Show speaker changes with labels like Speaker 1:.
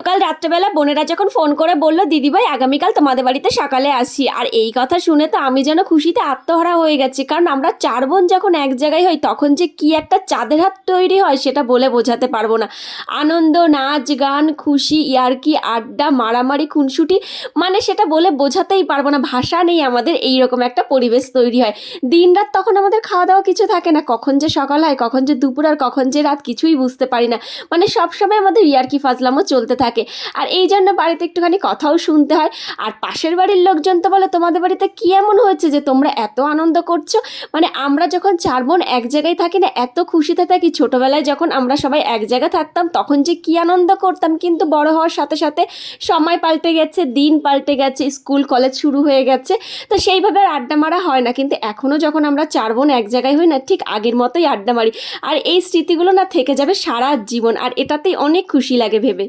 Speaker 1: কাল রাত্রেবেলা বোনেরা যখন ফোন করে বললো দিদিভাই আগামীকাল তোমাদের বাড়িতে সকালে আসি, আর এই কথা শুনে তো আমি যেন খুশিতে আত্মহারা হয়ে গেছি। কারণ আমরা 4 বোন যখন এক জায়গায় হই তখন যে কি একটা চাঁদের হাত তৈরি হয় সেটা বলে বোঝাতে পারবো না। আনন্দ, নাচ গান, খুশি, ইয়ার্কি, আড্ডা, মারামারি, খুনসুটি, মানে সেটা বলে বোঝাতেই পারবো না, ভাষা নেই আমাদের। এইরকম একটা পরিবেশ তৈরি হয়। দিন রাত তখন আমাদের খাওয়া দাওয়া কিছু থাকে না, কখন যে সকাল হয় কখন যে দুপুর আর কখন যে রাত কিছুই বুঝতে পারি না। মানে সবসময় আমাদের ইয়ার্কি ফাজলামও চলতে থাকে। আর এই জন্য বাড়িতে একটুখানি কথাও শুনতে হয়। আর পাশের বাড়ির লোকজন তো বলে তোমাদের বাড়িতে কি এমন হয়েছে যে তোমরা এত আনন্দ করছো। মানে আমরা যখন 4 বোন এক জায়গায় থাকি না, এত খুশিতে থাকি। ছোটোবেলায় যখন আমরা সবাই এক জায়গায় থাকতাম তখন যে কি আনন্দ করতাম, কিন্তু বড় হওয়ার সাথে সাথে সময় পাল্টে গেছে, দিন পাল্টে গেছে, স্কুল কলেজ শুরু হয়ে গেছে, তো সেইভাবে আর আড্ডা মারা হয় না। কিন্তু এখনও যখন আমরা 4 বোন এক জায়গায় হই না, ঠিক আগের মতোই আড্ডা মারি। আর এই স্মৃতিগুলো না থেকে যাবে সারা জীবন, আর এটাতেই অনেক খুশি লাগে ভেবে।